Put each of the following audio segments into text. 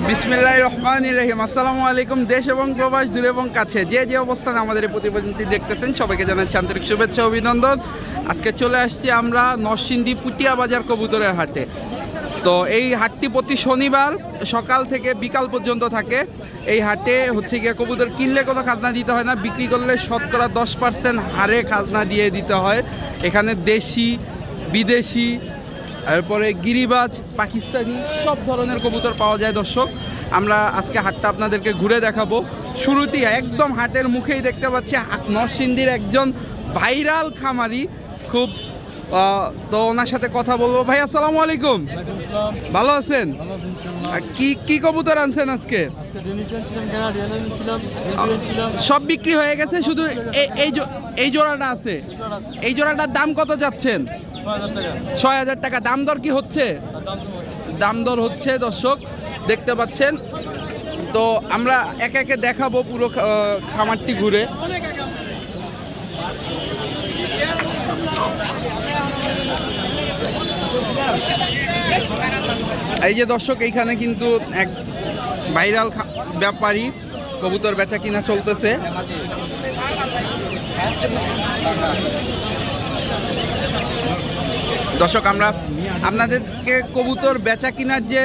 বিসমিল্লাহির রহমানির রহিম। আসসালামু আলাইকুম। দেশ এবং প্রবাস দূরে এবং কাছে যে যে অবস্থানে আমাদের এই প্রতিবেদনটি দেখতেছেন সবাইকে জানাচ্ছি আন্তরিক শুভেচ্ছা অভিনন্দন। আজকে চলে আসছি আমরা নরসিংদী পুটিয়া বাজার কবুতরের হাটে। তো এই হাটটি প্রতি শনিবার সকাল থেকে বিকাল পর্যন্ত থাকে। এই হাটে হচ্ছে গিয়ে কবুতর কিনলে কোনো খাজনা দিতে হয় না, বিক্রি করলে শতকরা 10% হারে খাজনা দিয়ে দিতে হয়। এখানে দেশি বিদেশি এরপরে গিরিবাজ পাকিস্তানি সব ধরনের কবুতর পাওয়া যায়। দর্শক, আমরা আজকে হাটটা আপনাদেরকে ঘুরে দেখাবো। শুরুতেই একদম হাটের মুখেই দেখতে পাচ্ছি নরসিংদীর একজন ভাইরাল খামারি, খুব তো ওনার সাথে কথা বলবো। ভাই আসসালামু আলাইকুম, ভালো আছেন? কি কি কবুতর আনছেন আজকে? সব বিক্রি হয়ে গেছে, শুধু এই জোড়াটা আছে। এই জোড়াটার দাম কত যাচ্ছেন? ৬,০০০ টাকা। দাম দর কি হচ্ছে? দাম দর হচ্ছে। দর্শক দেখতে পাচ্ছেন। তো আমরা একে একে দেখাবো পুরো খামারটি ঘুরে। এই যে দর্শক, এইখানে কিন্তু এক ভাইরাল ব্যাপারী কবুতর বেচা কিনা চলতেছে। দর্শক, আমরা আপনাদেরকে কবুতর বেচা কিনার যে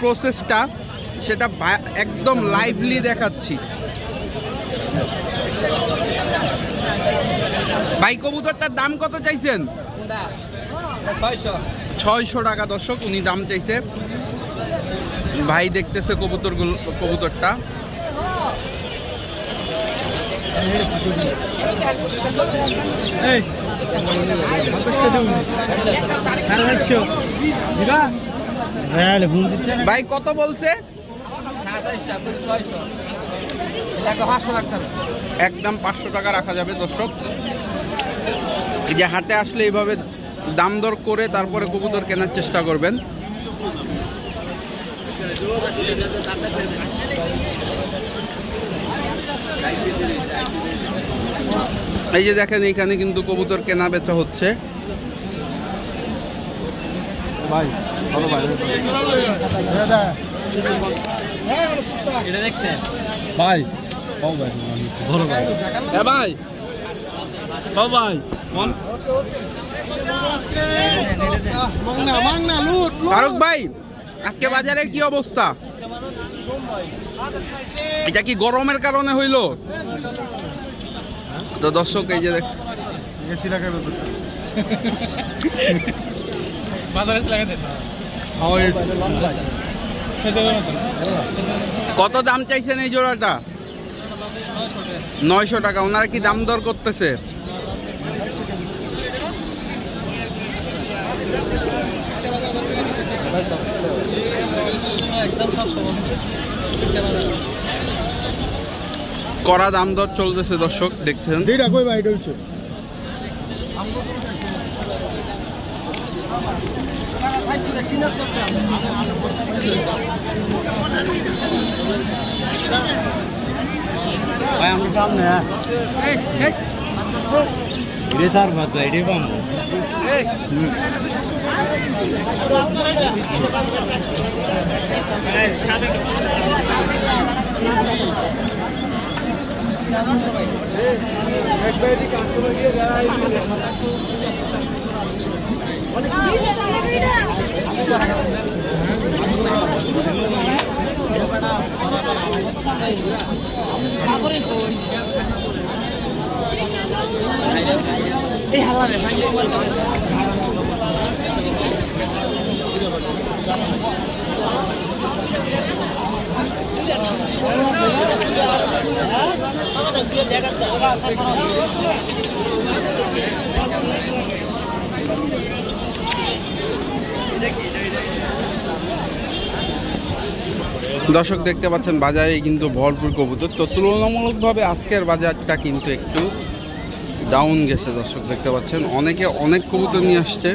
প্রসেসটা সেটা একদম লাইভলি দেখাচ্ছি। ভাই কবুতরটার দাম কত চাইছেন? ৬০০ টাকা। দর্শক, উনি দাম চাইছে। ভাই দেখতেছে কবুতরটা। ভাই কত বলছে? একদম 500 টাকা রাখা যাবে। দর্শক, এই যে হাটে আসলে এইভাবে দাম দর করে তারপরে কবুতর কেনার চেষ্টা করবেন। এই যে দেখেন, এইখানে কিন্তু কবুতর কেনা বেচা হচ্ছে। ভাই ভাই ফারুক ভাই, আজকে বাজারের কি অবস্থা? এটা কি গরমের কারণে হইল? তো দর্শক, এই যে কত দাম চাইছেন এই জোড়াটা? 900 টাকা। ওনারা কি দাম দর করতেছে? কড়া দাম দর চলতেছে। দর্শক দেখছেন। দর্শক দেখতে পাচ্ছেন বাজারে কিন্তু ভরপুর কবুতর। তো তুলনামূলকভাবে আজকের বাজারটা কিন্তু একটু ডাউন গেছে। দর্শক দেখতে পাচ্ছেন অনেকে অনেক কবুতর নিয়ে আসছে।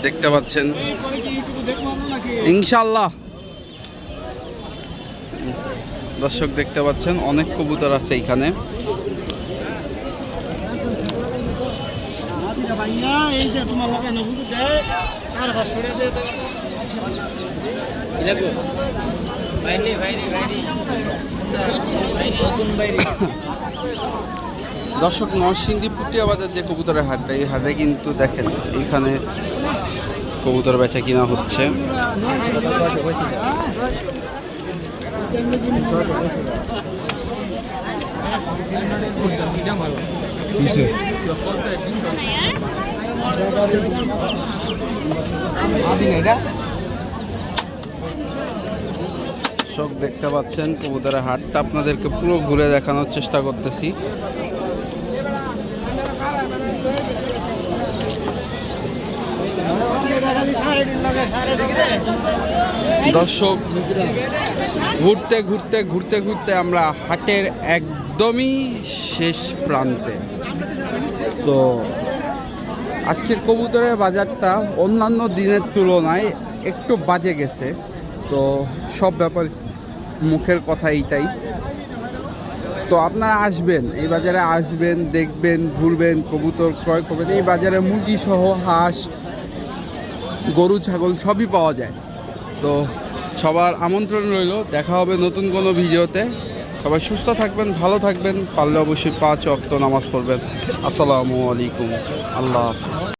দেখতে পাচ্ছেন ইনশাল্লাহ। দর্শক দেখতে পাচ্ছেন অনেক কবুতর আছে এইখানে। দর্শক, নরসিংদী পুটিয়া বাজার যে কবুতরের হাটটা, এই হাটে কিন্তু দেখেন এইখানে কবুতর বেচা কিনা হচ্ছে। দর্শক দেখতে পাচ্ছেন কবুতরের হাটটা আপনাদেরকে পুরো ঘুরে দেখানোর চেষ্টা করতেছি। দর্শক, ঘুরতে ঘুরতে ঘুরতে ঘুরতে আমরা হাটের একদমই শেষ প্রান্তে। তো আজকে কবুতরের বাজারটা অন্যান্য দিনের তুলনায় একটু বাজে গেছে। তো সব ব্যাপার মুখের কথা এইটাই। তো আপনারা আসবেন, এই বাজারে আসবেন, দেখবেন, ঘুরবেন, কবুতর ক্রয় করবেন। এই বাজারে মুরগি সহ হাঁস, গরু, ছাগল সবই পাওয়া যায়। তো সবার আমন্ত্রণ রইল, দেখা হবে নতুন কোনো ভিডিওতে। সবাই সুস্থ থাকবেন, ভালো থাকবেন, পারলে অবশ্যই 5 ওয়াক্ত নামাজ পড়বেন। আসসালামু আলাইকুম, আল্লাহ হাফিজ।